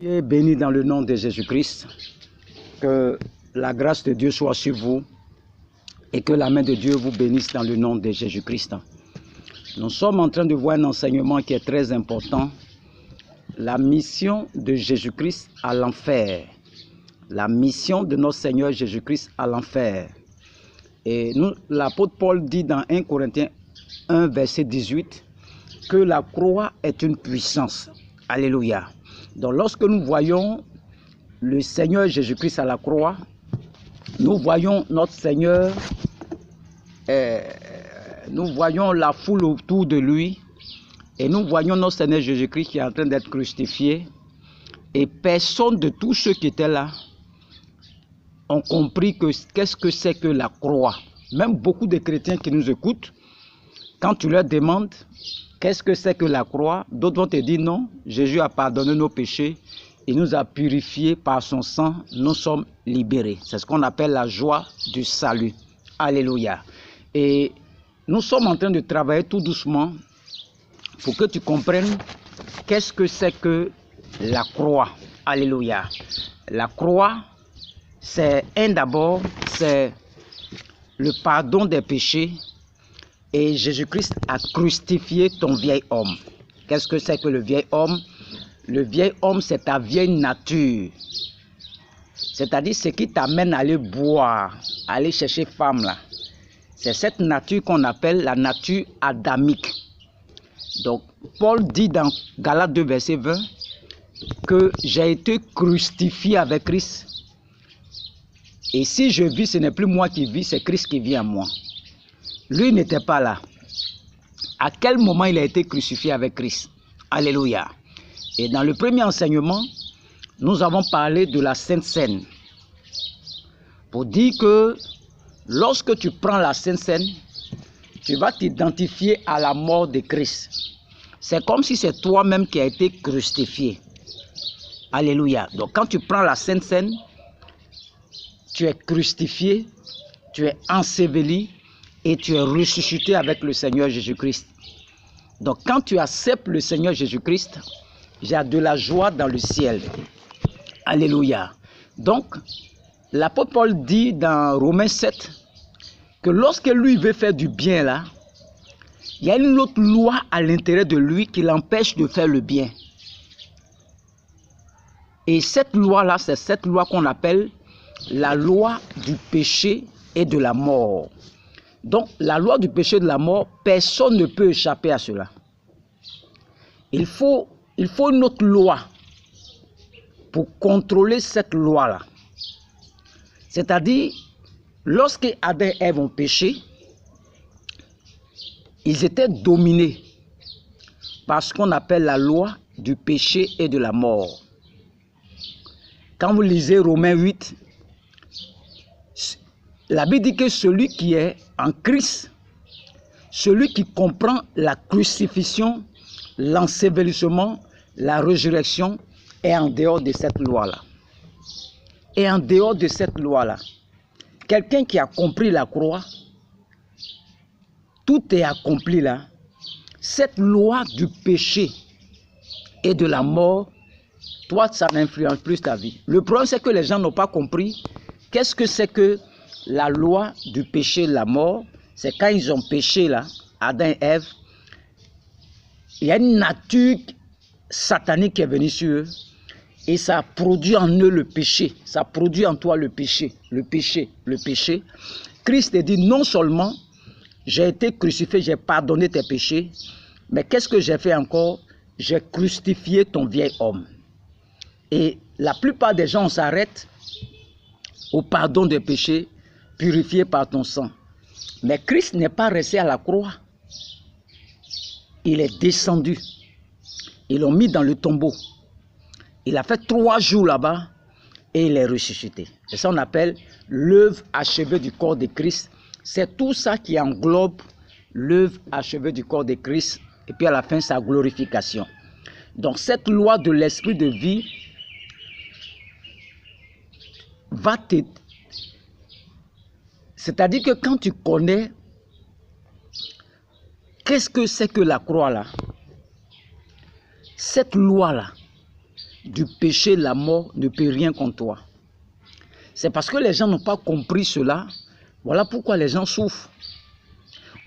Soyez bénis dans le nom de Jésus-Christ, que la grâce de Dieu soit sur vous et que la main de Dieu vous bénisse dans le nom de Jésus-Christ. Nous sommes en train de voir un enseignement qui est très important, la mission de Jésus-Christ à l'enfer. La mission de notre Seigneur Jésus-Christ à l'enfer. Et l'apôtre Paul dit dans 1 Corinthiens 1, verset 18, que la croix est une puissance. Alléluia. Donc lorsque nous voyons le Seigneur Jésus-Christ à la croix, nous voyons notre Seigneur, nous voyons la foule autour de lui, et nous voyons notre Seigneur Jésus-Christ qui est en train d'être crucifié, et personne de tous ceux qui étaient là ont compris qu'est-ce que c'est que la croix. Même beaucoup de chrétiens qui nous écoutent, quand tu leur demandes qu'est-ce que c'est que la croix, d'autres vont te dire non, Jésus a pardonné nos péchés, il nous a purifiés par son sang, nous sommes libérés. C'est ce qu'on appelle la joie du salut. Alléluia. Et nous sommes en train de travailler tout doucement pour que tu comprennes qu'est-ce que c'est que la croix. Alléluia. La croix, c'est d'abord, c'est le pardon des péchés. Et Jésus-Christ a crucifié ton vieil homme. Qu'est-ce que c'est que le vieil homme? Le vieil homme, c'est ta vieille nature. C'est-à-dire ce qui t'amène à aller boire, à aller chercher femme là. C'est cette nature qu'on appelle la nature adamique. Donc, Paul dit dans Galates 2, verset 20, que j'ai été crucifié avec Christ. Et si je vis, ce n'est plus moi qui vis, c'est Christ qui vit en moi. Lui n'était pas là. À quel moment il a été crucifié avec Christ? Alléluia. Et dans le premier enseignement, nous avons parlé de la Sainte Seine. Pour dire que lorsque tu prends la Sainte Seine, tu vas t'identifier à la mort de Christ. C'est comme si c'est toi-même qui as été crucifié. Alléluia. Donc quand tu prends la Sainte Seine, tu es crucifié, tu es enseveli, et tu es ressuscité avec le Seigneur Jésus-Christ. Donc quand tu acceptes le Seigneur Jésus-Christ, il y a de la joie dans le ciel. Alléluia. Donc, l'apôtre Paul dit dans Romains 7 que lorsque lui veut faire du bien là, il y a une autre loi à l'intérieur de lui qui l'empêche de faire le bien. Et cette loi-là, c'est cette loi qu'on appelle la loi du péché et de la mort. Donc, la loi du péché et de la mort, personne ne peut échapper à cela. Il faut une autre loi pour contrôler cette loi-là. C'est-à-dire, lorsque Adam et Ève ont péché, ils étaient dominés par ce qu'on appelle la loi du péché et de la mort. Quand vous lisez Romains 8, la Bible dit que celui qui est en Christ, celui qui comprend la crucifixion, l'ensevelissement, la résurrection, est en dehors de cette loi-là. Et en dehors de cette loi-là, quelqu'un qui a compris la croix, tout est accompli là. Cette loi du péché et de la mort, toi, ça n'influence plus ta vie. Le problème, c'est que les gens n'ont pas compris qu'est-ce que c'est que la loi du péché et de la mort. C'est quand ils ont péché là, Adam et Ève, il y a une nature satanique qui est venue sur eux et ça produit en eux le péché. Ça produit en toi le péché, le péché, le péché. Christ dit non seulement j'ai été crucifié, j'ai pardonné tes péchés, mais qu'est-ce que j'ai fait encore? J'ai crucifié ton vieil homme. Et la plupart des gens s'arrêtent au pardon des péchés purifié par ton sang. Mais Christ n'est pas resté à la croix. Il est descendu. Ils l'ont mis dans le tombeau. Il a fait 3 jours là-bas et il est ressuscité. Et ça on appelle l'œuvre achevée du corps de Christ. C'est tout ça qui englobe l'œuvre achevée du corps de Christ et puis à la fin sa glorification. Donc cette loi de l'esprit de vie va te... C'est-à-dire que quand tu connais qu'est-ce que c'est que la croix là, cette loi là du péché, la mort ne peut rien contre toi. C'est parce que les gens n'ont pas compris cela. Voilà pourquoi les gens souffrent.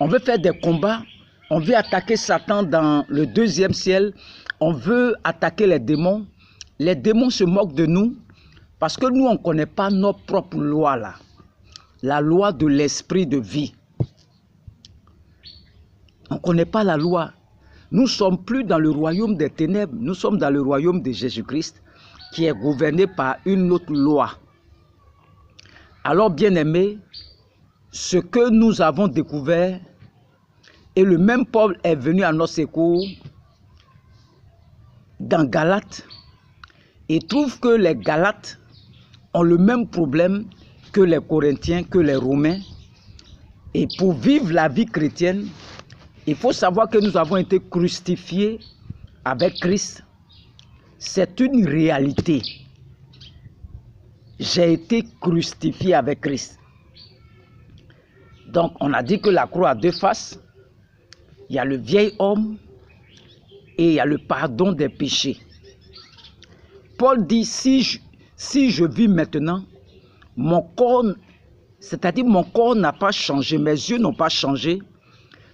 On veut faire des combats. On veut attaquer Satan dans le deuxième ciel. On veut attaquer les démons. Les démons se moquent de nous parce que nous, on ne connaît pas nos propres lois là. La loi de l'esprit de vie. On ne connaît pas la loi. Nous ne sommes plus dans le royaume des ténèbres. Nous sommes dans le royaume de Jésus-Christ qui est gouverné par une autre loi. Alors, bien-aimés, ce que nous avons découvert, et le même Paul est venu à notre secours dans Galates, et trouve que les Galates ont le même problème que les Corinthiens, que les Romains. Et pour vivre la vie chrétienne, il faut savoir que nous avons été crucifiés avec Christ. C'est une réalité. J'ai été crucifié avec Christ. Donc, on a dit que la croix a deux faces. Il y a le vieil homme et il y a le pardon des péchés. Paul dit, si je vis maintenant, mon corps, c'est-à-dire mon corps n'a pas changé, mes yeux n'ont pas changé,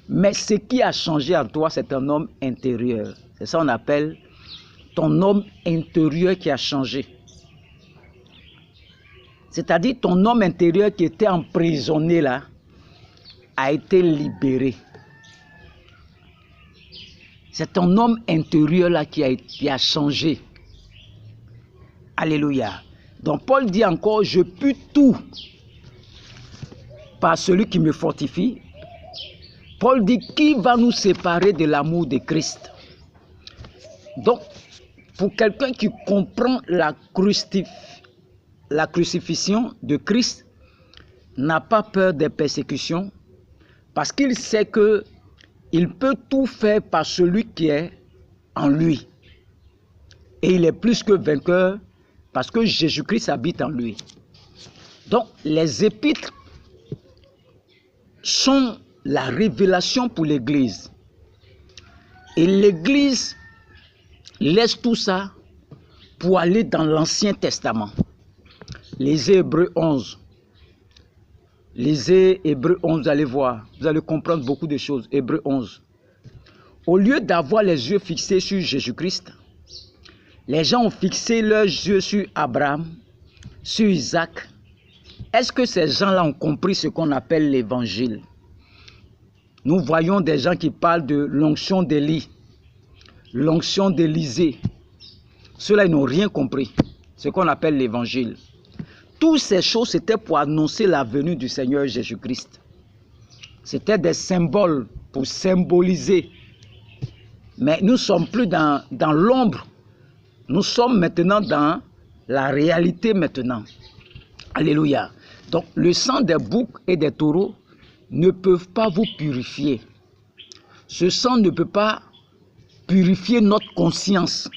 mais ce qui a changé en toi, c'est un homme intérieur. C'est ça qu'on appelle ton homme intérieur qui a changé. C'est-à-dire ton homme intérieur qui était emprisonné là, a été libéré. C'est ton homme intérieur là qui a changé. Alléluia. Donc Paul dit encore, je puis tout par celui qui me fortifie. Paul dit, qui va nous séparer de l'amour de Christ? Donc, pour quelqu'un qui comprend la crucifixion de Christ, n'a pas peur des persécutions, parce qu'il sait que il peut tout faire par celui qui est en lui. Et il est plus que vainqueur, parce que Jésus-Christ habite en lui. Donc, les épîtres sont la révélation pour l'Église. Et l'Église laisse tout ça pour aller dans l'Ancien Testament. Lisez Hébreux 11. Lisez Hébreux 11, vous allez voir. Vous allez comprendre beaucoup de choses. Hébreux 11. Au lieu d'avoir les yeux fixés sur Jésus-Christ, les gens ont fixé leurs yeux sur Abraham, sur Isaac. Est-ce que ces gens-là ont compris ce qu'on appelle l'évangile? Nous voyons des gens qui parlent de l'onction d'Élie, l'onction d'Élisée. Ceux-là, ils n'ont rien compris. Ce qu'on appelle l'évangile. Toutes ces choses, c'était pour annoncer la venue du Seigneur Jésus-Christ. C'était des symboles pour symboliser. Mais nous ne sommes plus dans l'ombre. Nous sommes maintenant dans la réalité maintenant. Alléluia. Donc, le sang des boucs et des taureaux ne peuvent pas vous purifier. Ce sang ne peut pas purifier notre conscience.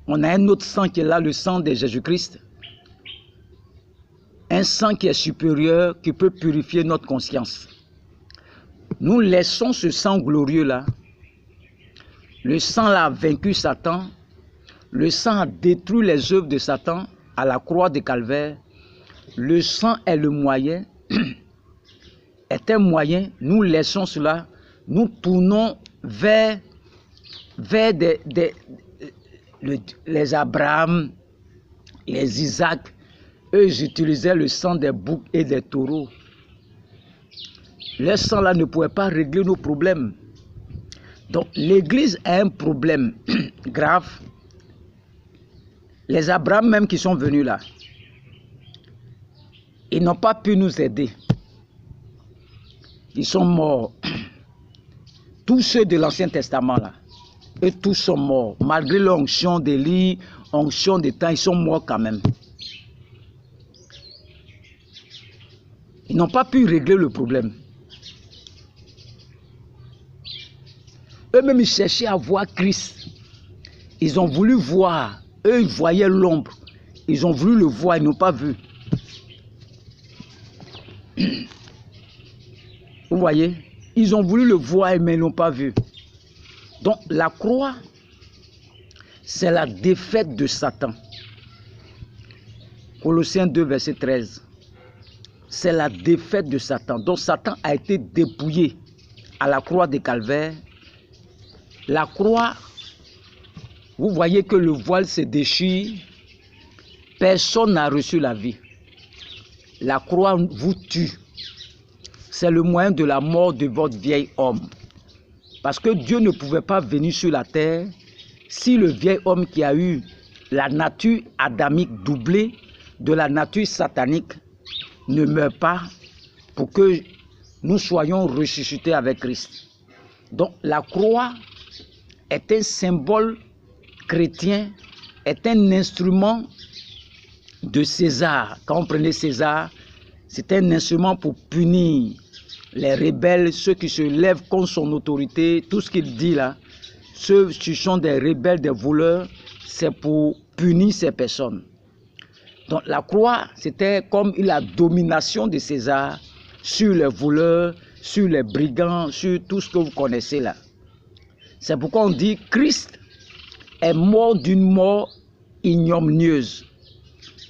On a un autre sang qui est là, le sang de Jésus-Christ. Un sang qui est supérieur, qui peut purifier notre conscience. Nous laissons ce sang glorieux-là. Le sang là a vaincu Satan. Le sang a détruit les œuvres de Satan à la croix de Calvaire. Le sang est le moyen, est un moyen. Nous laissons cela. Nous tournons vers les Abraham, les Isaac. Eux, ils utilisaient le sang des boucs et des taureaux. Le sang là ne pouvait pas régler nos problèmes. Donc, l'Église a un problème grave. Les Abraham même qui sont venus là, ils n'ont pas pu nous aider. Ils sont morts. Tous ceux de l'Ancien Testament là, eux tous sont morts. Malgré l'onction d'Élie, onction de temps, ils sont morts quand même. Ils n'ont pas pu régler le problème. Eux-mêmes, ils cherchaient à voir Christ. Ils ont voulu voir. Eux, ils voyaient l'ombre. Ils ont voulu le voir, ils n'ont pas vu. Vous voyez? Ils ont voulu le voir, mais ils n'ont pas vu. Donc, la croix c'est la défaite de Satan. Colossiens 2, verset 13. C'est la défaite de Satan. Donc Satan a été dépouillé à la croix de Calvaire. La croix, vous voyez que le voile se déchire. Personne n'a reçu la vie. La croix vous tue. C'est le moyen de la mort de votre vieil homme. Parce que Dieu ne pouvait pas venir sur la terre si le vieil homme qui a eu la nature adamique doublée de la nature satanique ne meurt pas pour que nous soyons ressuscités avec Christ. Donc la croix est un symbole chrétien, est un instrument de César. Quand on prenait César, c'était un instrument pour punir les rebelles, ceux qui se lèvent contre son autorité. Tout ce qu'il dit là, ceux qui sont des rebelles, des voleurs, c'est pour punir ces personnes. Donc la croix, c'était comme la domination de César sur les voleurs, sur les brigands, sur tout ce que vous connaissez là. C'est pourquoi on dit Christ est mort d'une mort ignominieuse.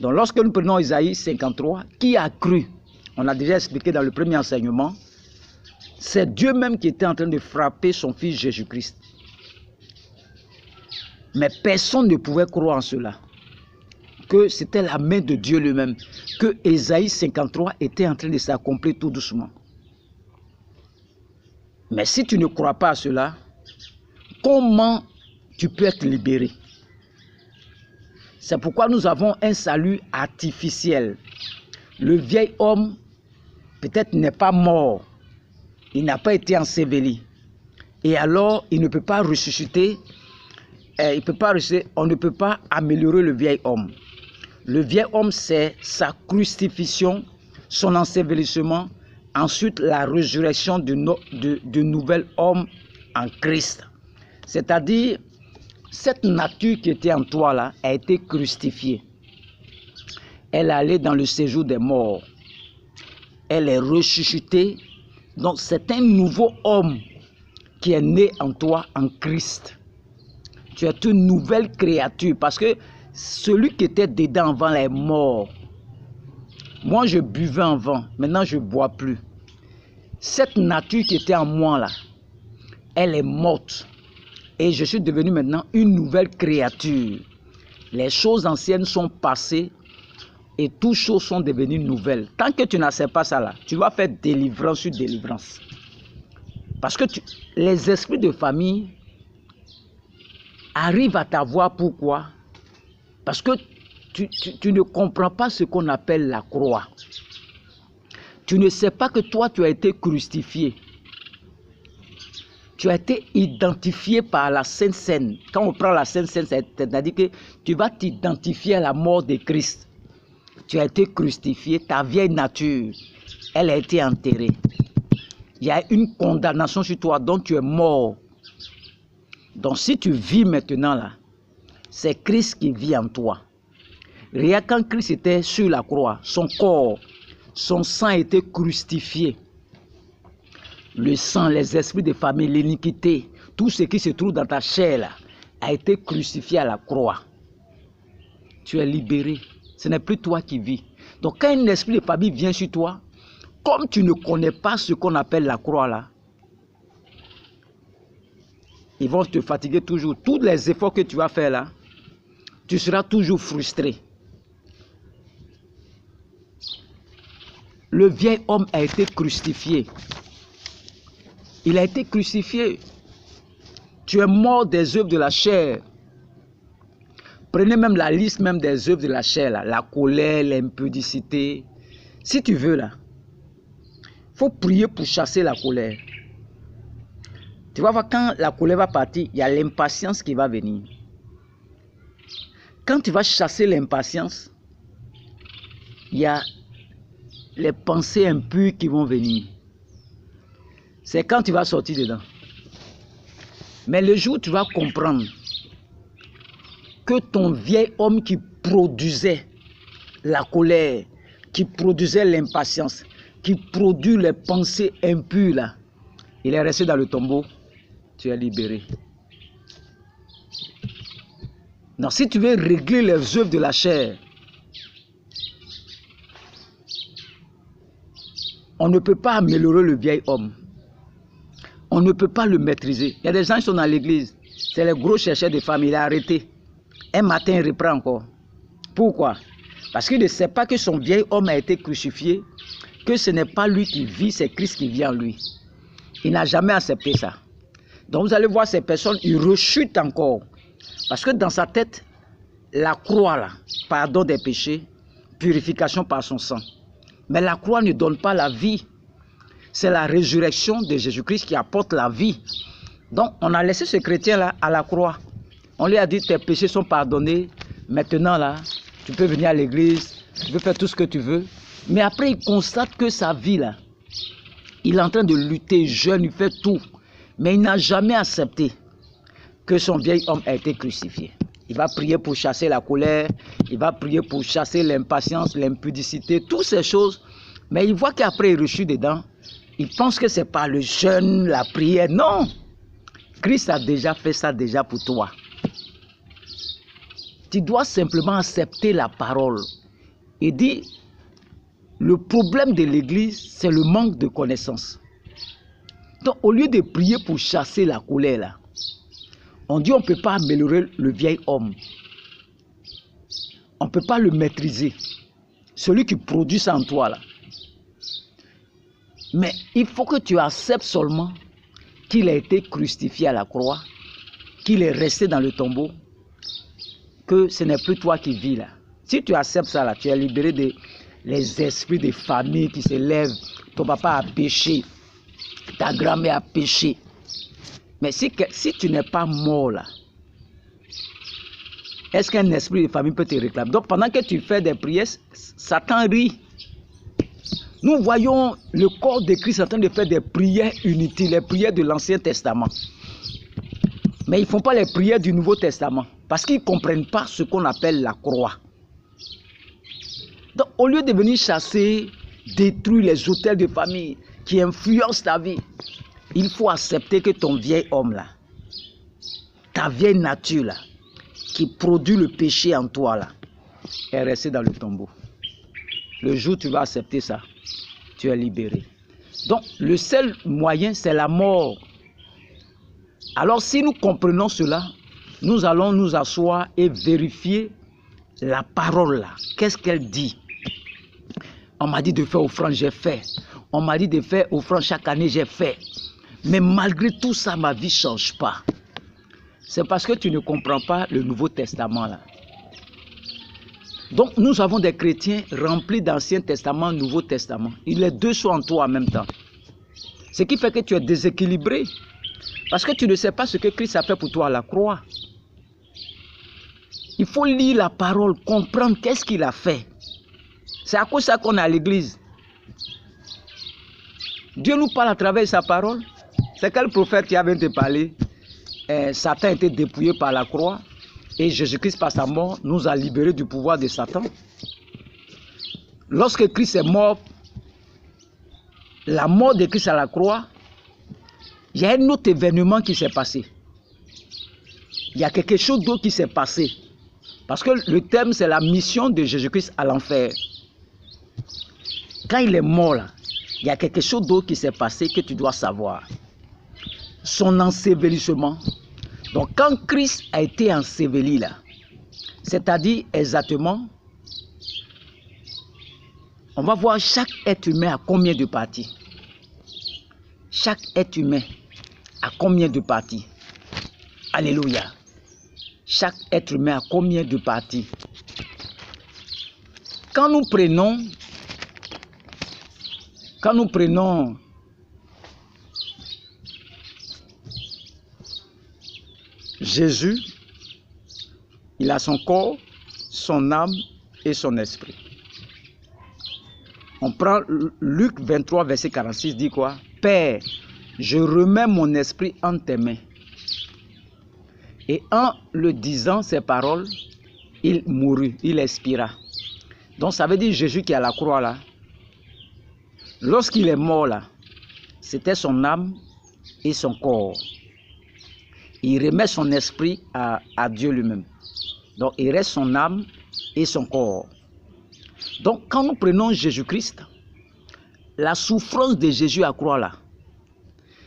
Donc lorsque nous prenons Isaïe 53, qui a cru? On a déjà expliqué dans le premier enseignement. C'est Dieu même qui était en train de frapper son fils Jésus-Christ. Mais personne ne pouvait croire en cela. Que c'était la main de Dieu lui-même. Que Isaïe 53 était en train de s'accomplir tout doucement. Mais si tu ne crois pas à cela, comment tu peux être libéré? C'est pourquoi nous avons un salut artificiel. Le vieil homme, peut-être n'est pas mort. Il n'a pas été enseveli. Et alors, il ne peut pas ressusciter. On ne peut pas améliorer le vieil homme. Le vieil homme, c'est sa crucifixion, son ensevelissement, ensuite la résurrection du nouvel homme en Christ. C'est-à-dire, cette nature qui était en toi là a été crucifiée. Elle est allée dans le séjour des morts. Elle est ressuscitée. Donc c'est un nouveau homme qui est né en toi en Christ. Tu es une nouvelle créature parce que celui qui était dedans avant là est mort. Moi je buvais avant, maintenant je ne bois plus. Cette nature qui était en moi là, elle est morte. Et je suis devenu maintenant une nouvelle créature. Les choses anciennes sont passées et toutes choses sont devenues nouvelles. Tant que tu n'acceptes pas ça là, tu vas faire délivrance sur délivrance. Parce que les esprits de famille arrivent à t'avoir. Pourquoi? Parce que tu ne comprends pas ce qu'on appelle la croix. Tu ne sais pas que toi tu as été crucifié. Tu as été identifié par la Sainte Seine. Quand on prend la Sainte Seine, c'est-à-dire que tu vas t'identifier à la mort de Christ. Tu as été crucifié, ta vieille nature, elle a été enterrée. Il y a une condamnation sur toi, donc tu es mort. Donc si tu vis maintenant là, c'est Christ qui vit en toi. Regarde quand Christ était sur la croix, son corps, son sang était crucifié. Le sang, les esprits de famille, l'iniquité, tout ce qui se trouve dans ta chair là, a été crucifié à la croix. Tu es libéré. Ce n'est plus toi qui vis. Donc quand un esprit de famille vient sur toi, comme tu ne connais pas ce qu'on appelle la croix là, ils vont te fatiguer toujours. Tous les efforts que tu vas faire là, tu seras toujours frustré. Le vieil homme a été crucifié. Il a été crucifié. Tu es mort des œuvres de la chair. Prenez même la liste même des œuvres de la chair, là. La colère, l'impudicité. Si tu veux, là, il faut prier pour chasser la colère. Tu vas voir, quand la colère va partir, il y a l'impatience qui va venir. Quand tu vas chasser l'impatience, il y a les pensées impures qui vont venir. C'est quand tu vas sortir dedans. Mais le jour où tu vas comprendre que ton vieil homme qui produisait la colère, qui produisait l'impatience, qui produit les pensées impures là, il est resté dans le tombeau, tu es libéré. Donc si tu veux régler les œuvres de la chair, on ne peut pas améliorer le vieil homme. On ne peut pas le maîtriser. Il y a des gens qui sont dans l'église. C'est les gros chercheurs de femmes. Il a arrêté. Un matin, il reprend encore. Pourquoi? Parce qu'il ne sait pas que son vieil homme a été crucifié, que ce n'est pas lui qui vit, c'est Christ qui vit en lui. Il n'a jamais accepté ça. Donc vous allez voir ces personnes, ils rechutent encore. Parce que dans sa tête, la croix, là, pardon des péchés, purification par son sang. Mais la croix ne donne pas la vie. C'est la résurrection de Jésus-Christ qui apporte la vie. Donc, on a laissé ce chrétien-là à la croix. On lui a dit, tes péchés sont pardonnés. Maintenant, là, tu peux venir à l'église, tu peux faire tout ce que tu veux. Mais après, il constate que sa vie, là, il est en train de lutter, jeune, il fait tout. Mais il n'a jamais accepté que son vieil homme a été crucifié. Il va prier pour chasser la colère, il va prier pour chasser l'impatience, l'impudicité, toutes ces choses. Mais il voit qu'après il rechute dedans, il pense que ce n'est pas le jeûne, la prière. Non! Christ a déjà fait ça déjà pour toi. Tu dois simplement accepter la parole. Et dire, le problème de l'église, c'est le manque de connaissance. Donc au lieu de prier pour chasser la colère là, on dit on ne peut pas améliorer le vieil homme. On ne peut pas le maîtriser. Celui qui produit ça en toi là. Mais il faut que tu acceptes seulement qu'il a été crucifié à la croix, qu'il est resté dans le tombeau, que ce n'est plus toi qui vis là. Si tu acceptes ça là, tu es libéré des esprits de famille qui se lèvent. Ton papa a péché, ta grand-mère a péché. Mais si tu n'es pas mort là, est-ce qu'un esprit de famille peut te réclamer? Donc pendant que tu fais des prières, Satan rit. Nous voyons le corps de Christ en train de faire des prières inutiles, les prières de l'Ancien Testament. Mais ils ne font pas les prières du Nouveau Testament, parce qu'ils ne comprennent pas ce qu'on appelle la croix. Donc au lieu de venir chasser, détruire les autels de famille qui influencent ta vie, il faut accepter que ton vieil homme là, ta vieille nature là, qui produit le péché en toi là, est restée dans le tombeau. Le jour où tu vas accepter ça, tu es libéré. Donc le seul moyen, c'est la mort. Alors si nous comprenons cela, nous allons nous asseoir et vérifier la parole là. Qu'est-ce qu'elle dit? On m'a dit de faire offrande, j'ai fait. On m'a dit de faire offrande chaque année, j'ai fait. Mais malgré tout ça, ma vie ne change pas. C'est parce que tu ne comprends pas le Nouveau Testament là. Donc nous avons des chrétiens remplis d'Ancien Testament, Nouveau Testament. Les deux sont en toi en même temps. Ce qui fait que tu es déséquilibré. Parce que tu ne sais pas ce que Christ a fait pour toi à la croix. Il faut lire la parole, comprendre qu'est-ce qu'il a fait. C'est à cause de ça qu'on est à l'église. Dieu nous parle à travers sa parole. C'est quel prophète qui vient te parler? Satan a été dépouillé par la croix et Jésus-Christ par sa mort nous a libérés du pouvoir de Satan. Lorsque Christ est mort, la mort de Christ à la croix, il y a un autre événement qui s'est passé. Il y a quelque chose d'autre qui s'est passé. Parce que le thème c'est la mission de Jésus-Christ à l'enfer. Quand il est mort là, il y a quelque chose d'autre qui s'est passé que tu dois savoir. Son ensevelissement. Donc quand Christ a été enseveli là, c'est-à-dire exactement, on va voir chaque être humain à combien de parties. Chaque être humain à combien de parties. Alléluia. Chaque être humain a combien de parties. Quand nous prenons Jésus, il a son corps, son âme et son esprit. On prend Luc 23, verset 46, dit quoi? Père, je remets mon esprit entre tes mains. Et en le disant ces paroles, il mourut, il expira. Donc ça veut dire Jésus qui est à la croix là. Lorsqu'il est mort là, c'était son âme et son corps. Il remet son esprit à Dieu lui-même. Donc, il reste son âme et son corps. Donc, quand nous prenons Jésus-Christ, la souffrance de Jésus à croix là,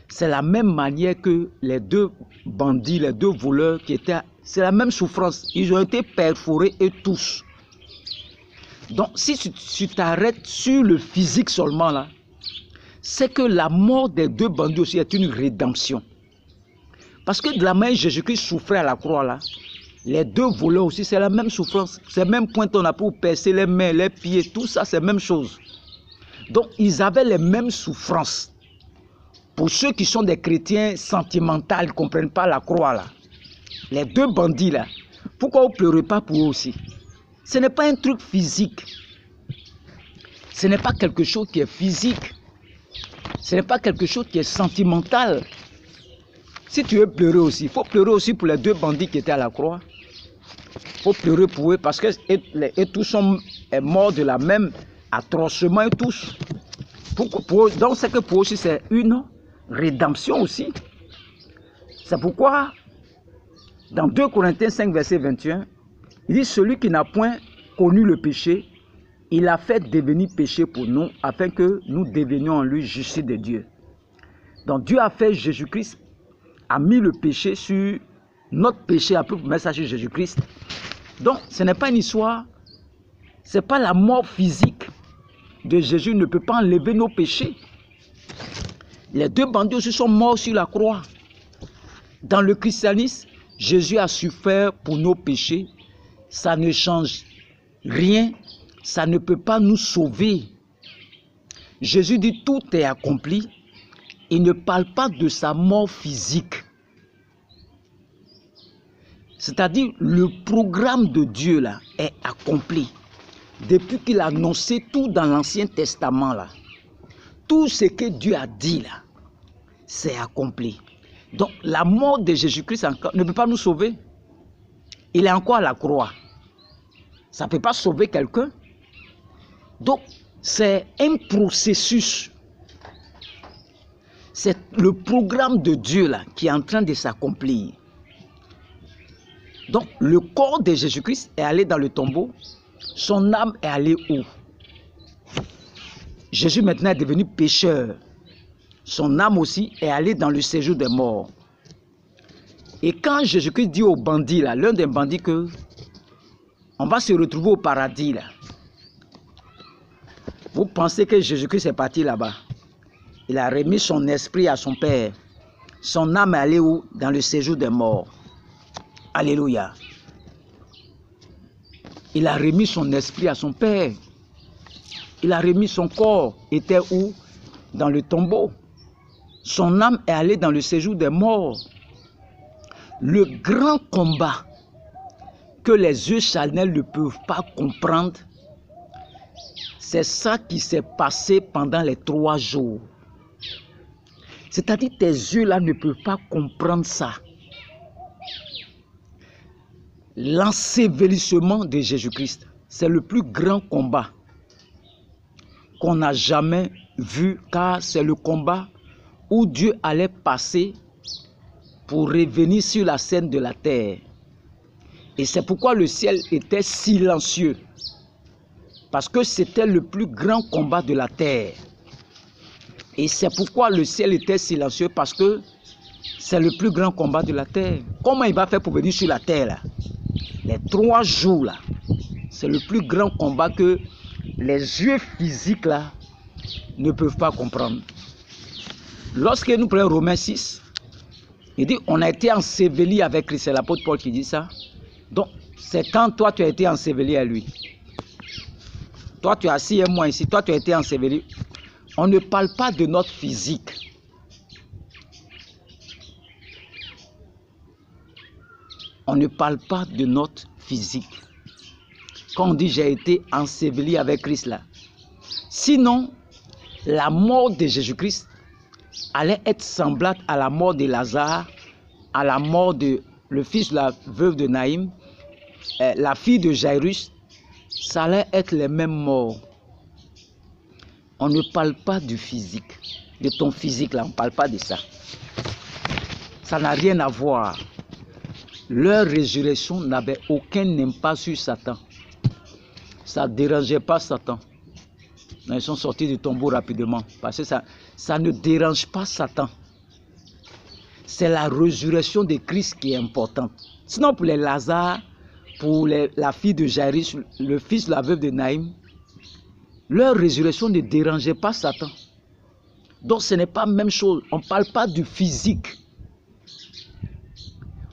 c'est la même manière que les deux bandits, les deux voleurs qui étaient... C'est la même souffrance. Ils ont été perforés et tous. Donc, si tu t'arrêtes sur le physique seulement là, c'est que la mort des deux bandits aussi est une rédemption. Parce que de la manière Jésus-Christ souffrait à la croix là, les deux voleurs aussi, c'est la même souffrance. C'est le même point qu'on a pour percer les mains, les pieds, tout ça, c'est la même chose. Donc, ils avaient les mêmes souffrances. Pour ceux qui sont des chrétiens sentimentaux, ils ne comprennent pas la croix là. Les deux bandits là, pourquoi vous ne pleurez pas pour eux aussi? Ce n'est pas un truc physique. Ce n'est pas quelque chose qui est physique. Ce n'est pas quelque chose qui est sentimental. Si tu veux pleurer aussi, il faut pleurer aussi pour les deux bandits qui étaient à la croix. Il faut pleurer pour eux parce que et tous sont morts de la même atrocement et tous. Donc c'est que pour eux aussi c'est une rédemption aussi. C'est pourquoi dans 2 Corinthiens 5 verset 21, il dit celui qui n'a point connu le péché, il a fait devenir péché pour nous afin que nous devenions en lui justice de Dieu. Donc Dieu a fait Jésus-Christ, a mis le péché sur notre péché, a pris le message sur Jésus-Christ. Donc ce n'est pas une histoire, ce n'est pas la mort physique de Jésus ne peut pas enlever nos péchés. Les deux bandits aussi sont morts sur la croix. Dans le christianisme, Jésus a souffert pour nos péchés. Ça ne change rien. Ça ne peut pas nous sauver. Jésus dit tout est accompli. Il ne parle pas de sa mort physique. C'est-à-dire le programme de Dieu là est accompli. Depuis qu'il a annoncé tout dans l'Ancien Testament là. Tout ce que Dieu a dit là, c'est accompli. Donc la mort de Jésus-Christ ne peut pas nous sauver. Il est encore à la croix. Ça ne peut pas sauver quelqu'un. Donc c'est un processus. C'est le programme de Dieu là qui est en train de s'accomplir. Donc le corps de Jésus-Christ est allé dans le tombeau. Son âme est allée où? Jésus maintenant est devenu pécheur. Son âme aussi est allée dans le séjour des morts. Et quand Jésus-Christ dit aux bandits, là, l'un des bandits que on va se retrouver au paradis, là. Vous pensez que Jésus-Christ est parti là-bas? Il a remis son esprit à son Père. Son âme est allée où? Dans le séjour des morts. Alléluia. Il a remis son esprit à son Père. Il a remis son corps. Était où? Dans le tombeau. Son âme est allée dans le séjour des morts. Le grand combat que les yeux charnels ne peuvent pas comprendre, c'est ça qui s'est passé pendant les 3 jours. C'est-à-dire tes yeux là ne peuvent pas comprendre ça. L'ensevelissement de Jésus-Christ, c'est le plus grand combat qu'on n'a jamais vu, car c'est le combat où Dieu allait passer pour revenir sur la scène de la terre. Et c'est pourquoi le ciel était silencieux, parce que c'était le plus grand combat de la terre. Et c'est pourquoi le ciel était silencieux, parce que c'est le plus grand combat de la terre. Comment il va faire pour venir sur la terre là? Les 3 jours là, c'est le plus grand combat que les yeux physiques là ne peuvent pas comprendre. Lorsque nous prenons Romains 6, il dit on a été enseveli avec Christ. C'est l'apôtre Paul qui dit ça. Donc c'est quand toi tu as été enseveli à lui. Toi tu es assis et moi ici, toi tu as été enseveli. On ne parle pas de notre physique. On ne parle pas de notre physique. Quand on dit j'ai été enseveli avec Christ là. Sinon, la mort de Jésus-Christ allait être semblable à la mort de Lazare, à la mort de le fils de la veuve de Naïm, la fille de Jairus. Ça allait être les mêmes morts. On ne parle pas du physique, de ton physique là, on ne parle pas de ça. Ça n'a rien à voir. leur résurrection n'avait aucun impact sur Satan. Ça ne dérangeait pas Satan. Ils sont sortis du tombeau rapidement parce que ça ne dérange pas Satan. C'est la résurrection de Christ qui est importante. Sinon pour les Lazare, pour la fille de Jairus, le fils de la veuve de Naïm, leur résurrection ne dérangeait pas Satan. Donc ce n'est pas la même chose. On ne parle pas du physique.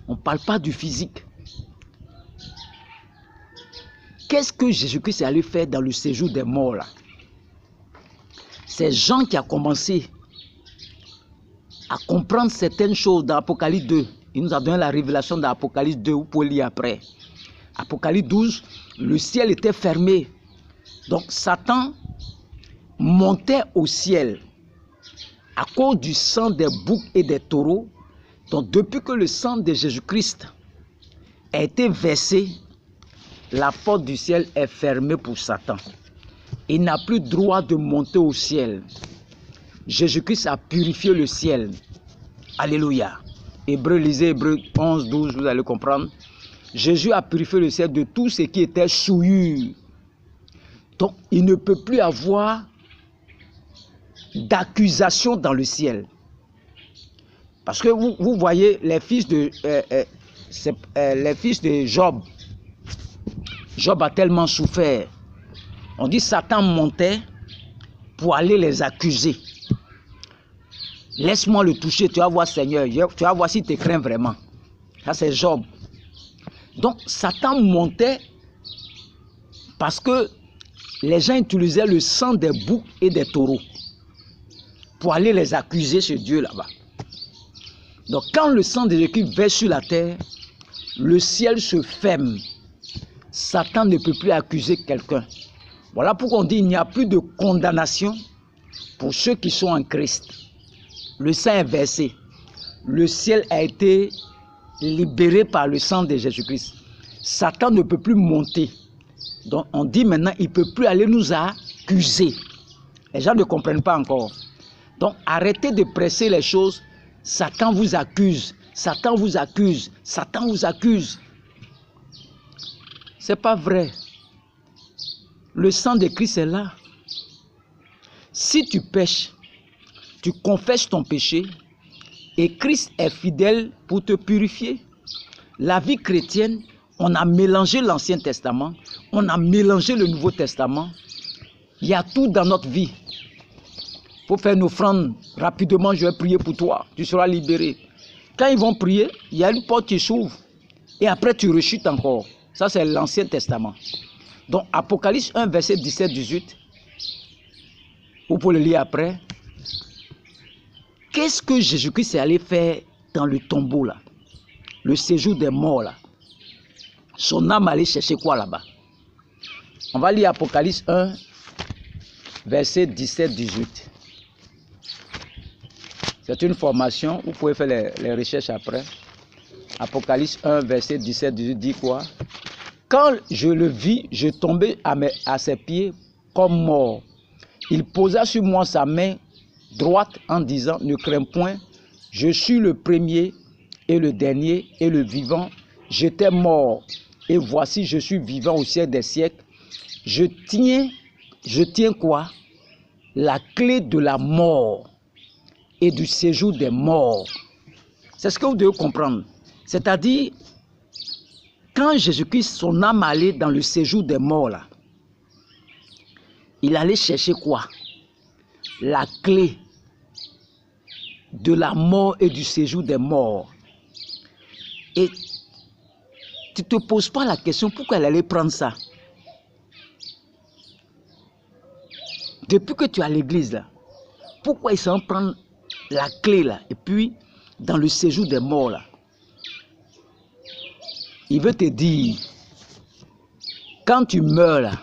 On ne parle pas du physique. Qu'est-ce que Jésus-Christ est allé faire dans le séjour des morts là? C'est Jean qui a commencé à comprendre certaines choses dans Apocalypse 2. Il nous a donné la révélation dans Apocalypse 2, vous pouvez lire après. Apocalypse 12, le ciel était fermé. Donc Satan montait au ciel à cause du sang des boucs et des taureaux. Donc depuis que le sang de Jésus-Christ a été versé, la porte du ciel est fermée pour Satan. Il n'a plus droit de monter au ciel. Jésus-Christ a purifié le ciel. Alléluia. Lisez Hébreux 11, 12, vous allez comprendre. Jésus a purifié le ciel de tout ce qui était souillure. Donc, il ne peut plus avoir d'accusation dans le ciel. Parce que vous voyez les fils de Job. Job a tellement souffert. On dit Satan montait pour aller les accuser. Laisse-moi le toucher, tu vas voir Seigneur, tu vas voir si tu crains vraiment. Ça c'est Job. Donc Satan montait parce que les gens utilisaient le sang des boucs et des taureaux pour aller les accuser ce Dieu là-bas. Donc quand le sang de Jésus verse sur la terre, le ciel se ferme. Satan ne peut plus accuser quelqu'un. Voilà pourquoi on dit qu'il n'y a plus de condamnation pour ceux qui sont en Christ. Le sang est versé. Le ciel a été libéré par le sang de Jésus-Christ. Satan ne peut plus monter. Donc on dit maintenant qu'il ne peut plus aller nous accuser. Les gens ne comprennent pas encore. Donc arrêtez de presser les choses. Satan vous accuse. Satan vous accuse. Satan vous accuse. Ce n'est pas vrai. Le sang de Christ est là. Si tu pêches, tu confesses ton péché et Christ est fidèle pour te purifier. La vie chrétienne, on a mélangé l'Ancien Testament, on a mélangé le Nouveau Testament. Il y a tout dans notre vie. Il faut faire une offrande. Rapidement, je vais prier pour toi. Tu seras libéré. Quand ils vont prier, il y a une porte qui s'ouvre et après tu rechutes encore. Ça, c'est l'Ancien Testament. Donc, Apocalypse 1, verset 17-18, vous pouvez le lire après. Qu'est-ce que Jésus-Christ est allé faire dans le tombeau là? Le séjour des morts là. Son âme allait chercher quoi là-bas? On va lire Apocalypse 1, verset 17-18. C'est une formation, vous pouvez faire les recherches après. Apocalypse 1, verset 17-18 dit quoi? Quand je le vis, je tombais à ses pieds comme mort. Il posa sur moi sa main droite en disant, ne crains point, je suis le premier et le dernier et le vivant. J'étais mort et voici je suis vivant au siècle des siècles. Je tiens quoi? La clé de la mort et du séjour des morts. C'est ce que vous devez comprendre. C'est-à-dire, quand Jésus-Christ, son âme allait dans le séjour des morts, là, il allait chercher quoi? La clé de la mort et du séjour des morts. Et tu ne te poses pas la question pourquoi elle allait prendre ça. Depuis que tu es à l'église, là, pourquoi il s'en prend la clé là, et puis dans le séjour des morts là? Il veut te dire, quand tu meurs là,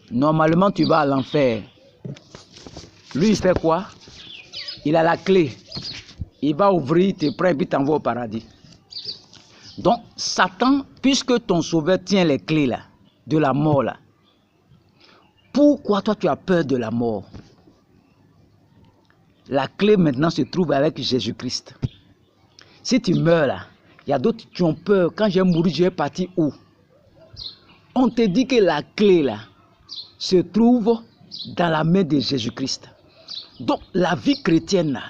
normalement tu vas à l'enfer. Lui il fait quoi? Il a la clé. Il va ouvrir, te prend et puis t'envoie au paradis. Donc Satan, puisque ton sauveur tient les clés là, de la mort là, pourquoi toi tu as peur de la mort? La clé maintenant se trouve avec Jésus-Christ. Si tu meurs là, Il y a d'autres qui ont peur. Quand je vais mourir, je vais partir où? On te dit que la clé là se trouve dans la main de Jésus-Christ. Donc la vie chrétienne là,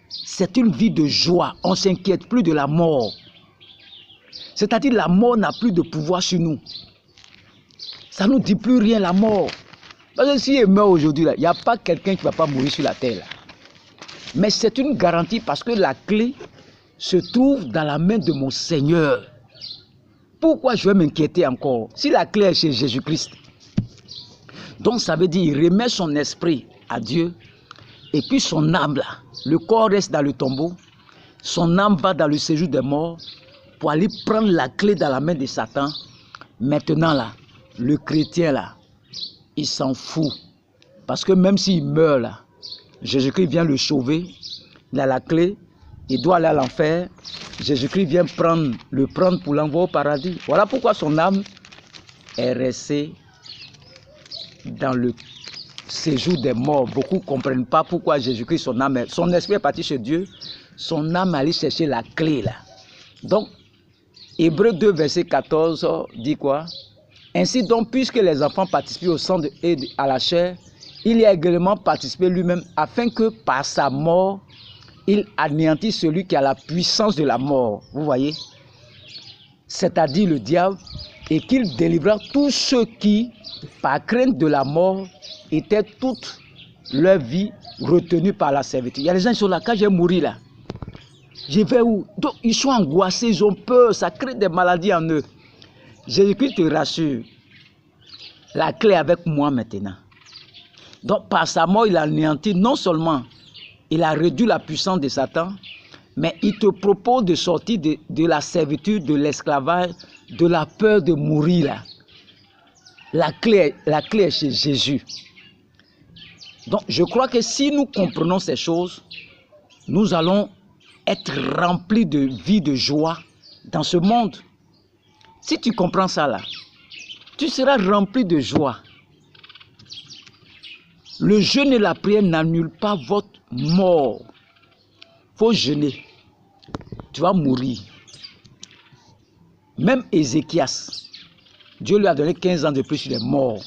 c'est une vie de joie. On ne s'inquiète plus de la mort. C'est-à-dire la mort n'a plus de pouvoir sur nous. Ça ne nous dit plus rien, la mort. Parce que si il meurt aujourd'hui, il n'y a pas quelqu'un qui ne va pas mourir sur la terre. Là. Mais c'est une garantie parce que la clé se trouve dans la main de mon Seigneur. Pourquoi je vais m'inquiéter encore? Si la clé est chez Jésus-Christ. Donc ça veut dire qu'il remet son esprit à Dieu. Et puis son âme là, le corps reste dans le tombeau. Son âme va dans le séjour des morts pour aller prendre la clé dans la main de Satan. Maintenant là, le chrétien là, il s'en fout. Parce que même s'il meurt là, Jésus-Christ vient le sauver. Il a la clé. Il doit aller à l'enfer. Jésus-Christ vient le prendre pour l'envoyer au paradis. Voilà pourquoi son âme est restée dans le séjour des morts. Beaucoup ne comprennent pas pourquoi Jésus-Christ, son esprit est parti chez Dieu. Son âme allait chercher la clé là. Donc, Hébreux 2, verset 14 dit quoi? Ainsi donc, puisque les enfants participent au sang et à la chair, il y a également participé lui-même, afin que par sa mort, il anéantisse celui qui a la puissance de la mort. Vous voyez? C'est-à-dire le diable, et qu'il délivra tous ceux qui, par crainte de la mort, étaient toute leur vie retenus par la servitude. Il y a des gens qui sont là, quand je vais mourir là, je vais où? Donc ils sont angoissés, ils ont peur, ça crée des maladies en eux. Jésus-Christ te rassure, la clé est avec moi maintenant. Donc par sa mort, il a anéanti, non seulement il a réduit la puissance de Satan, mais il te propose de sortir de la servitude, de l'esclavage, de la peur de mourir là. La clé est chez Jésus. Donc je crois que si nous comprenons ces choses, nous allons être remplis de vie, de joie dans ce monde. Si tu comprends ça là, tu seras rempli de joie. Le jeûne et la prière n'annulent pas votre mort. Il faut jeûner. Tu vas mourir. Même Ézéchias, Dieu lui a donné 15 ans de plus, il est mort.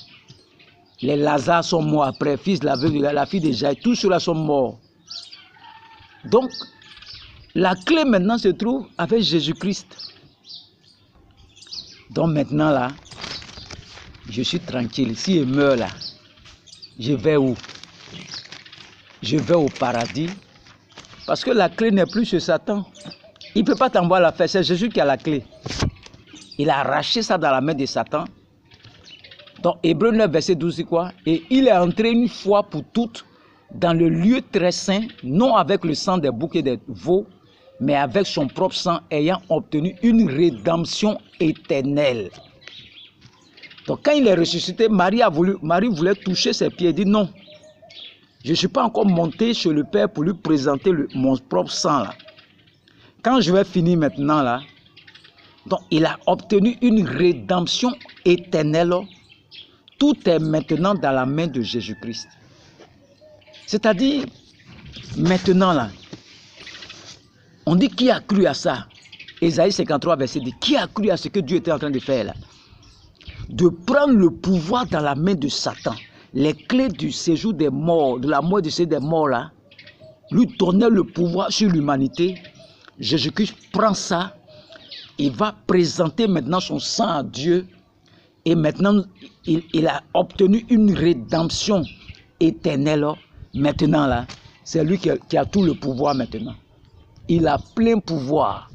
Les Lazare sont morts après, fils de la veuve, la fille de Jaïr, tous ceux-là sont morts. Donc, la clé maintenant se trouve avec Jésus-Christ. Donc maintenant là, je suis tranquille. S'il meurt là, je vais où? Je vais au paradis. Parce que la clé n'est plus chez Satan. Il ne peut pas t'envoyer la faire. C'est Jésus qui a la clé. Il a arraché ça dans la main de Satan. Donc Hébreux 9, verset 12, c'est quoi? Et il est entré une fois pour toutes dans le lieu très saint, non avec le sang des boucs et des veaux, mais avec son propre sang, ayant obtenu une rédemption éternelle. Donc quand il est ressuscité, Marie voulait toucher ses pieds. Elle dit non, je ne suis pas encore monté chez le Père pour lui présenter mon propre sang là. Quand je vais finir maintenant là, donc il a obtenu une rédemption éternelle. Tout est maintenant dans la main de Jésus-Christ. C'est-à-dire, maintenant là, on dit qui a cru à ça? Ésaïe 53, verset 10. Qui a cru à ce que Dieu était en train de faire là? De prendre le pouvoir dans la main de Satan. Les clés du séjour des morts, de la mort du séjour des morts là, lui donner le pouvoir sur l'humanité. Jésus-Christ prend ça, il va présenter maintenant son sang à Dieu. Et maintenant, il a obtenu une rédemption éternelle. Maintenant là, c'est lui qui a tout le pouvoir maintenant. Il a plein pouvoir.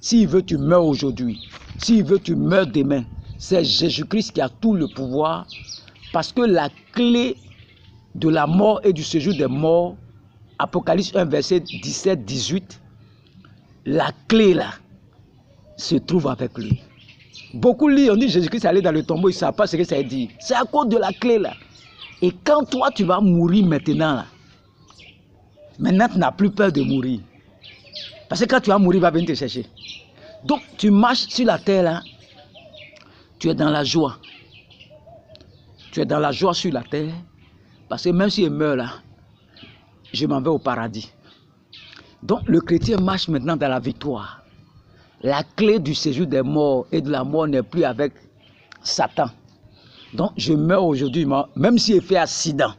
S'il veut, tu meurs aujourd'hui. S'il veut, tu meurs demain. C'est Jésus-Christ qui a tout le pouvoir. Parce que la clé de la mort et du séjour des morts, Apocalypse 1, verset 17-18, la clé là se trouve avec lui. Beaucoup lisent, on dit Jésus-Christ est allé dans le tombeau, ils ne savent pas ce que ça veut dire. C'est à cause de la clé là. Et quand toi tu vas mourir maintenant là, maintenant tu n'as plus peur de mourir. Parce que quand tu vas mourir, il va venir te chercher. Donc tu marches sur la terre là, tu es dans la joie. Tu es dans la joie sur la terre, parce que même s'il meurt là, je m'en vais au paradis. Donc le chrétien marche maintenant dans la victoire. la clé du séjour des morts et de la mort n'est plus avec Satan. Donc, je meurs aujourd'hui, même si j'ai fait accident.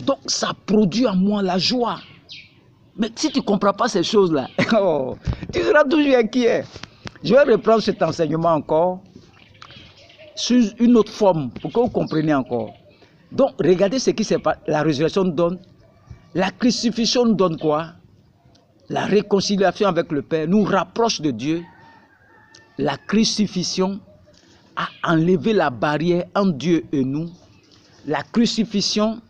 Donc, ça produit en moi la joie. Mais si tu ne comprends pas ces choses-là, oh, tu seras toujours inquiet. Je vais reprendre cet enseignement encore sous une autre forme pour que vous compreniez encore. Donc, regardez ce qui s'est passé. La résurrection donne. La crucifixion nous donne quoi? La réconciliation avec le Père nous rapproche de Dieu. La crucifixion a enlevé la barrière entre Dieu et nous. La crucifixion,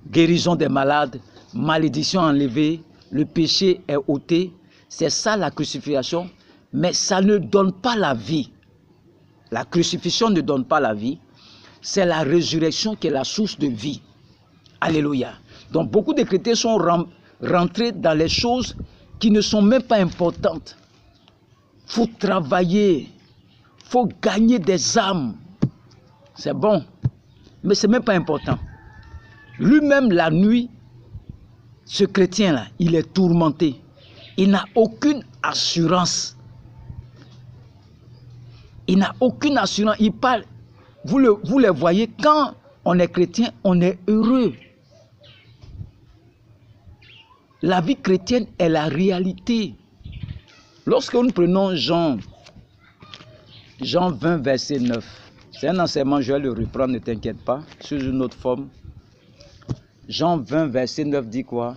guérison des malades, malédiction enlevée, le péché est ôté. C'est ça la crucifixion, mais ça ne donne pas la vie. La crucifixion ne donne pas la vie. C'est la résurrection qui est la source de vie. Alléluia. Donc beaucoup de chrétiens sont rentrés dans les choses qui ne sont même pas importantes. Il faut travailler, il faut gagner des âmes. C'est bon, mais ce n'est même pas important. Lui-même, la nuit, ce chrétien-là, il est tourmenté. Il n'a aucune assurance. Il n'a aucune assurance. Il parle. Vous les voyez, quand on est chrétien, on est heureux. La vie chrétienne est la réalité. Lorsque nous prenons Jean 20, verset 9, c'est un enseignement, je vais le reprendre, ne t'inquiète pas, sous une autre forme. Jean 20, verset 9 dit quoi?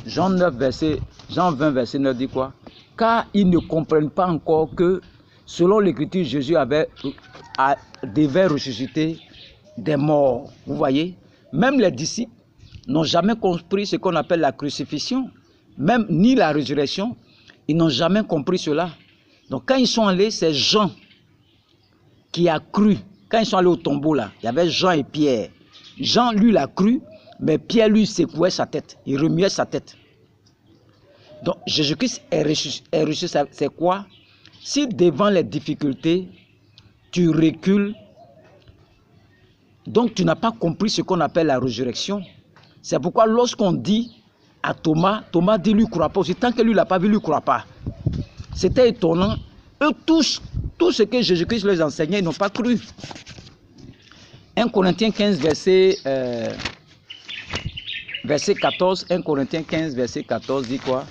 Jean 20, verset 9 dit quoi? Car ils ne comprennent pas encore que, selon l'Écriture, Jésus devait ressusciter des morts. Vous voyez? Même les disciples n'ont jamais compris ce qu'on appelle la crucifixion, même ni la résurrection. Ils n'ont jamais compris cela. Donc quand ils sont allés, c'est Jean qui a cru. Quand ils sont allés au tombeau là, il y avait Jean et Pierre. Jean, lui, l'a cru, mais Pierre, lui, secouait sa tête. Il remuait sa tête. Donc Jésus-Christ est ressuscité, c'est quoi? Si devant les difficultés, tu recules, donc tu n'as pas compris ce qu'on appelle la résurrection. C'est pourquoi lorsqu'on dit à Thomas, Thomas dit lui ne croit pas aussi. Tant que lui ne l'a pas vu, lui ne croit pas. C'était étonnant. Eux tous, tout ce que Jésus-Christ leur enseignait, ils n'ont pas cru. 1 Corinthiens 15, verset 14. 1 Corinthiens 15, verset 14 dit quoi?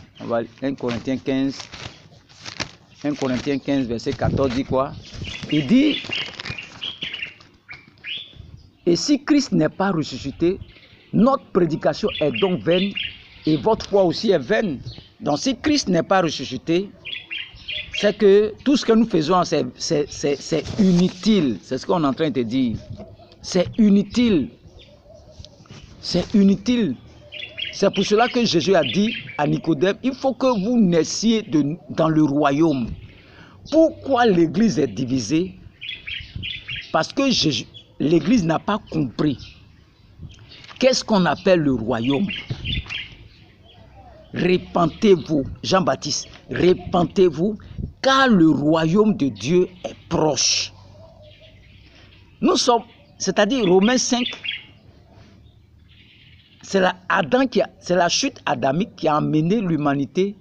1 Corinthiens 15, verset 14 dit quoi? Il dit, et si Christ n'est pas ressuscité, notre prédication est donc vaine et votre foi aussi est vaine. Donc si Christ n'est pas ressuscité, c'est que tout ce que nous faisons, c'est inutile. C'est ce qu'on est en train de dire. C'est inutile. C'est inutile. C'est pour cela que Jésus a dit à Nicodème, il faut que vous naissiez dans le royaume. Pourquoi l'Église est divisée? Parce que l'Église n'a pas compris. Qu'est-ce qu'on appelle le royaume? Répentez-vous, Jean-Baptiste, répentez-vous, car le royaume de Dieu est proche. Nous sommes, c'est-à-dire Romains 5, c'est la chute adamique qui a amené l'humanité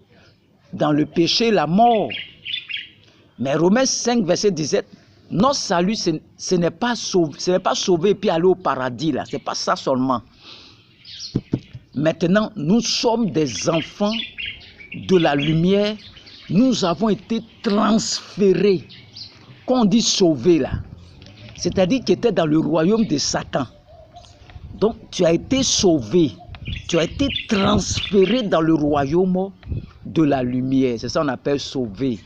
dans le péché et la mort. Mais Romains 5, verset 17, notre salut, ce n'est pas sauver et puis aller au paradis, là. Ce n'est pas ça seulement. Maintenant, nous sommes des enfants de la lumière. Nous avons été transférés. Quand on dit sauver, là, c'est-à-dire qu'ils étaient dans le royaume de Satan. Donc, tu as été sauvé. Tu as été transféré dans le royaume de la lumière. C'est ça qu'on appelle sauver.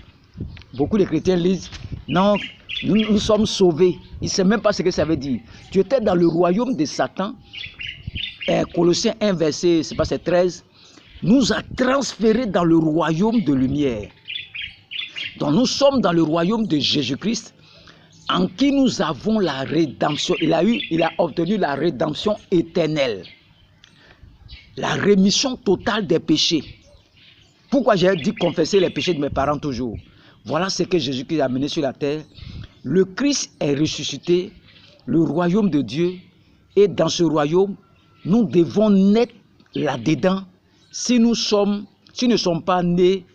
Beaucoup de chrétiens disent, non, nous sommes sauvés. Ils ne savent même pas ce que ça veut dire. Tu étais dans le royaume de Satan. Colossiens 1, verset 13, nous a transférés dans le royaume de lumière. Donc nous sommes dans le royaume de Jésus-Christ, en qui nous avons la rédemption. Il a obtenu la rédemption éternelle. La rémission totale des péchés. Pourquoi j'ai dit confesser les péchés de mes parents toujours? Voilà ce que Jésus-Christ a amené sur la terre. Le Christ est ressuscité, le royaume de Dieu, et dans ce royaume, nous devons naître là-dedans si nous ne sommes pas nés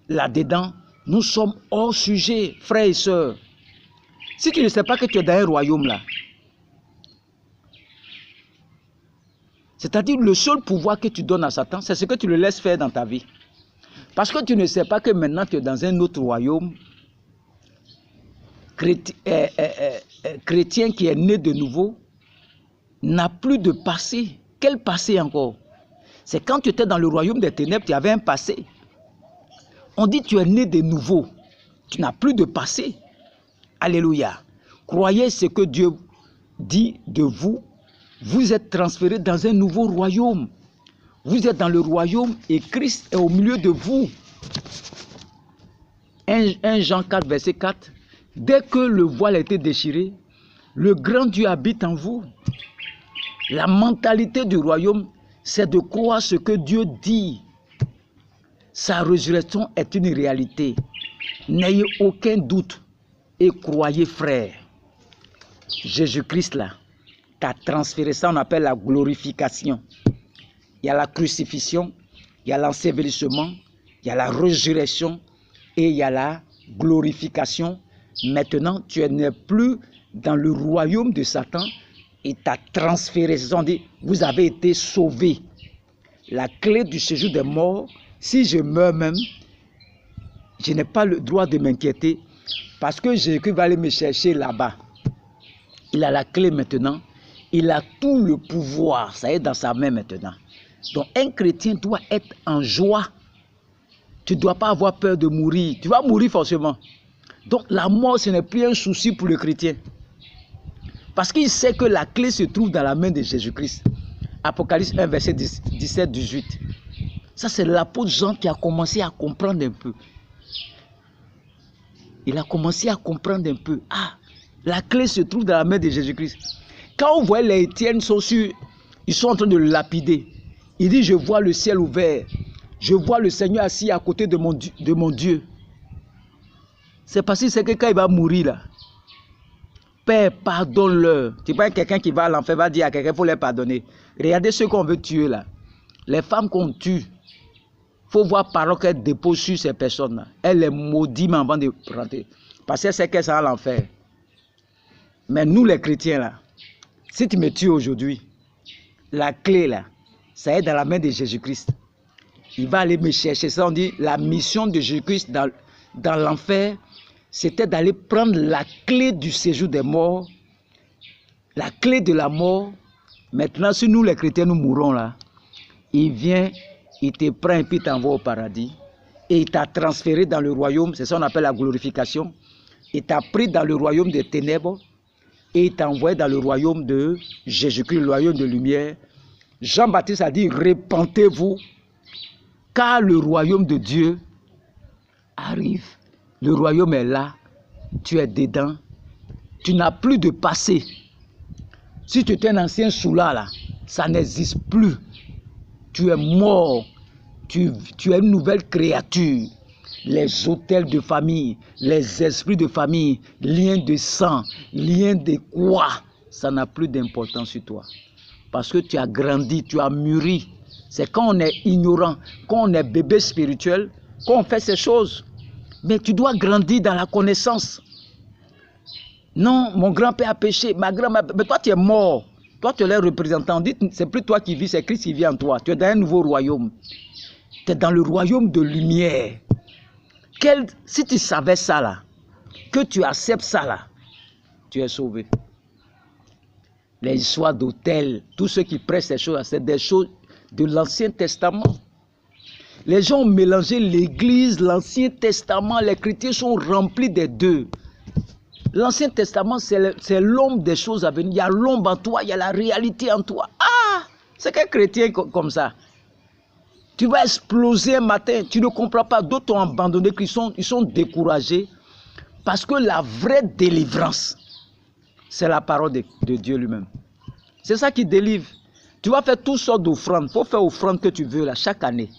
là-dedans, nous sommes hors sujet, frères et sœurs. Si tu ne sais pas que tu es dans un royaume là, c'est-à-dire le seul pouvoir que tu donnes à Satan, c'est ce que tu le laisses faire dans ta vie. Parce que tu ne sais pas que maintenant tu es dans un autre royaume, chrétien qui est né de nouveau, n'a plus de passé. Quel passé encore? C'est quand tu étais dans le royaume des ténèbres, tu avais un passé. On dit tu es né de nouveau. Tu n'as plus de passé. Alléluia. Croyez ce que Dieu dit de vous. Vous êtes transférés dans un nouveau royaume. Vous êtes dans le royaume et Christ est au milieu de vous. 1 Jean 4, verset 4. Dès que le voile a été déchiré, le grand Dieu habite en vous. La mentalité du royaume, c'est de croire ce que Dieu dit. Sa résurrection est une réalité. N'ayez aucun doute et croyez, frère. Jésus-Christ là, t'a transféré, ça on appelle la glorification. Il y a la crucifixion, il y a l'ensevelissement, il y a la résurrection et il y a la glorification. Maintenant, tu n'es plus dans le royaume de Satan et t'a transféré. On dit, vous avez été sauvés. La clé du séjour des morts, si je meurs même, je n'ai pas le droit de m'inquiéter parce que Jésus va aller me chercher là-bas. Il a la clé maintenant. Il a tout le pouvoir. Ça est dans sa main maintenant. Donc un chrétien doit être en joie. Tu ne dois pas avoir peur de mourir. Tu vas mourir forcément. Donc la mort, ce n'est plus un souci pour le chrétien. Parce qu'il sait que la clé se trouve dans la main de Jésus-Christ. Apocalypse 1, verset 17-18. Ça, c'est l'apôtre Jean qui a commencé à comprendre un peu. Il a commencé à comprendre un peu. Ah, la clé se trouve dans la main de Jésus-Christ. Quand on voit les Étienne, ils sont en train de le lapider. Il dit, je vois le ciel ouvert. Je vois le Seigneur assis à côté de mon Dieu. C'est parce que c'est que quand il va mourir là, Père, pardonne-leur. Tu vois, quelqu'un qui va à l'enfer va dire à quelqu'un, il faut les pardonner. Regardez ceux qu'on veut tuer là. Les femmes qu'on tue, il faut voir par qu'elles déposent sur ces personnes-là. Elles les maudissent avant de rentrer. Parce qu'elles savent qu'elles sont à l'enfer. Mais nous les chrétiens là, si tu me tues aujourd'hui, la clé là, ça est dans la main de Jésus-Christ. Il va aller me chercher. Ça on dit, la mission de Jésus-Christ dans l'enfer, c'était d'aller prendre la clé du séjour des morts, la clé de la mort. Maintenant, si nous les chrétiens, nous mourons là, il vient, il te prend et puis t'envoie au paradis. Et il t'a transféré dans le royaume, c'est ça qu'on appelle la glorification. Il t'a pris dans le royaume des ténèbres et il t'a envoyé dans le royaume de Jésus-Christ, le royaume de lumière. Jean-Baptiste a dit, repentez-vous, car le royaume de Dieu arrive. Le royaume est là, tu es dedans, tu n'as plus de passé. Si tu es un ancien soula là, ça n'existe plus. Tu es mort, tu es une nouvelle créature. Les autels de famille, les esprits de famille, liens de sang, liens de quoi, ça n'a plus d'importance sur toi. Parce que tu as grandi, tu as mûri. C'est quand on est ignorant, quand on est bébé spirituel, qu'on fait ces choses. Mais tu dois grandir dans la connaissance. Non, mon grand-père a péché, ma grand-mère, mais toi tu es mort. Toi tu es le représentant. Dites, c'est plus toi qui vis, c'est Christ qui vit en toi. Tu es dans un nouveau royaume. Tu es dans le royaume de lumière. Si tu savais ça là, que tu acceptes ça là, tu es sauvé. Les histoires d'autel, tous ceux qui prêchent ces choses, c'est des choses de l'Ancien Testament. Les gens ont mélangé l'Église, l'Ancien Testament, les chrétiens sont remplis des deux. L'Ancien Testament, c'est l'ombre des choses à venir. Il y a l'ombre en toi, il y a la réalité en toi. Ah, c'est qu'un chrétien comme ça. Tu vas exploser un matin, tu ne comprends pas. D'autres ont abandonné, ils sont découragés. Parce que la vraie délivrance, c'est la parole de Dieu lui-même. C'est ça qui délivre. Tu vas faire toutes sortes d'offrandes. Il faut faire l'offrande que tu veux là, chaque année.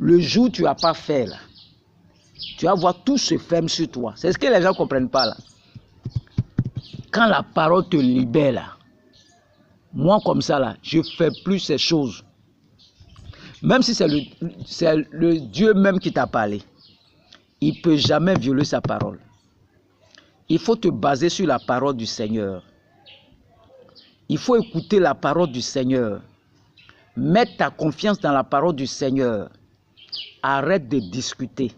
Le jour où tu n'as pas fait là, tu vas voir tout se ferme sur toi. C'est ce que les gens ne comprennent pas là. Quand la parole te libère là, moi comme ça là, je ne fais plus ces choses. Même si c'est le Dieu même qui t'a parlé, il ne peut jamais violer sa parole. Il faut te baser sur la parole du Seigneur. Il faut écouter la parole du Seigneur. Mets ta confiance dans la parole du Seigneur. Arrête de discuter.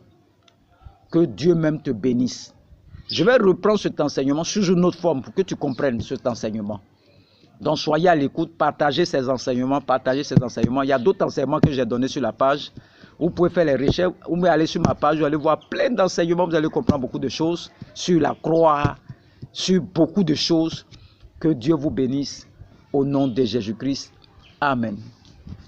Que Dieu même te bénisse. Je vais reprendre cet enseignement sous une autre forme pour que tu comprennes cet enseignement. Donc soyez à l'écoute, partagez ces enseignements, Il y a d'autres enseignements que j'ai donnés sur la page. Vous pouvez faire les recherches, vous pouvez aller sur ma page, vous allez voir plein d'enseignements, vous allez comprendre beaucoup de choses sur la croix, sur beaucoup de choses. Que Dieu vous bénisse au nom de Jésus-Christ. Amen.